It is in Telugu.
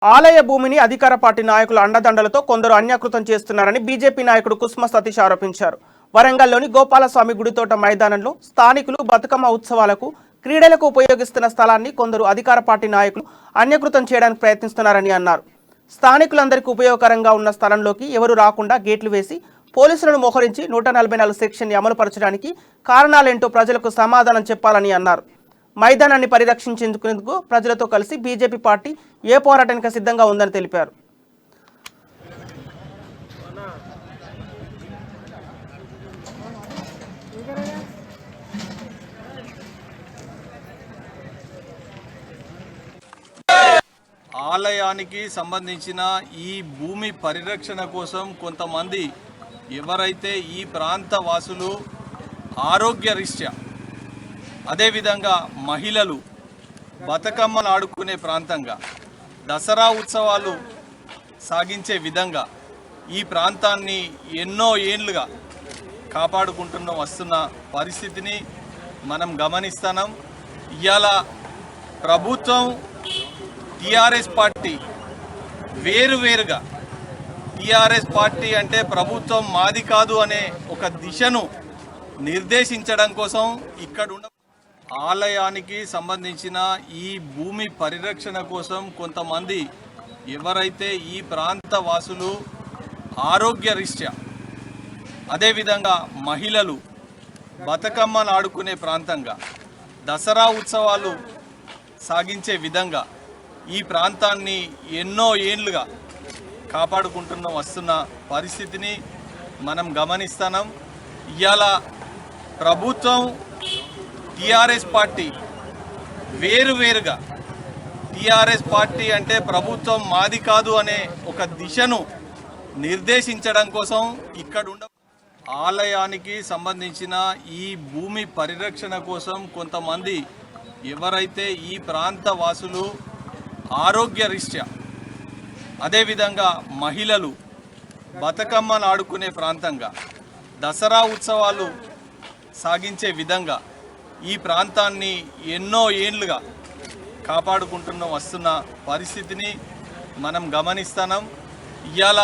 ఆలయ భూమిని అధికార పార్టీ నాయకుల అండదండలతో కొందరు అన్యాకృతం చేస్తున్నారని బీజేపీ నాయకుడు కుస్మ సతీష్ ఆరోపించారు. వరంగల్లోని గోపాలస్వామి గుడితోట మైదానంలో స్థానికులు బతుకమ్మ ఉత్సవాలకు క్రీడలకు ఉపయోగిస్తున్న స్థలాన్ని కొందరు అధికార పార్టీ నాయకులు అన్యాకృతం చేయడానికి ప్రయత్నిస్తున్నారని అన్నారు. స్థానికులందరికీ ఉపయోగకరంగా ఉన్న స్థలంలోకి ఎవరు రాకుండా గేట్లు వేసి పోలీసులను మోహరించి 144 సెక్షన్ని అమలుపరచడానికి కారణాలేంటో ప్రజలకు సమాధానం చెప్పాలని అన్నారు. మైదానాన్ని పరిరక్షించేందుకు ప్రజలతో కలిసి బీజేపీ పార్టీ ఏ పోరాటానికి సిద్ధంగా ఉందని తెలిపారు. ఆలయానికి సంబంధించిన ఈ భూమి పరిరక్షణ కోసం కొంతమంది ఎవరైతే ఈ ప్రాంత వాసులు ఆరోగ్య రీత్యా అదేవిధంగా మహిళలు బతుకమ్మలు ఆడుకునే ప్రాంతంగా దసరా ఉత్సవాలు సాగించే విధంగా ఈ ప్రాంతాన్ని ఎన్నో ఏళ్ళుగా కాపాడుకుంటూ వస్తున్న పరిస్థితిని మనం గమనిస్తున్నాం. ఇవాళ ప్రభుత్వం టీఆర్ఎస్ పార్టీ వేరువేరుగా టీఆర్ఎస్ పార్టీ అంటే ప్రభుత్వం మాది కాదు అనే ఒక దిశను నిర్దేశించడం కోసం ఇక్కడ ఆలయానికి సంబంధించిన ఈ భూమి పరిరక్షణ కోసం కొంతమంది ఎవరైతే ఈ ప్రాంత వాసులు ఆరోగ్య రీత్యా అదేవిధంగా మహిళలు బతుకమ్మలు ఆడుకునే ప్రాంతంగా దసరా ఉత్సవాలు సాగించే విధంగా ఈ ప్రాంతాన్ని ఎన్నో ఏళ్ళుగా కాపాడుకుంటూ వస్తున్న పరిస్థితిని మనం గమనిస్తున్నాం. ఇవాళ ప్రభుత్వం టీఆర్ఎస్ పార్టీ వేరువేరుగా టీఆర్ఎస్ పార్టీ అంటే ప్రభుత్వం మాది కాదు అనే ఒక దిశను నిర్దేశించడం కోసం ఇక్కడ ఆలయానికి సంబంధించిన ఈ భూమి పరిరక్షణ కోసం కొంతమంది ఎవరైతే ఈ ప్రాంత వాసులు ఆరోగ్య రీత్యా అదేవిధంగా మహిళలు బతుకమ్మలు ఆడుకునే ప్రాంతంగా దసరా ఉత్సవాలు సాగించే విధంగా ఈ ప్రాంతాన్ని ఎన్నో ఏళ్ళుగా కాపాడుకుంటూ వస్తున్న పరిస్థితిని మనం గమనిస్తున్నాం. ఇవాళ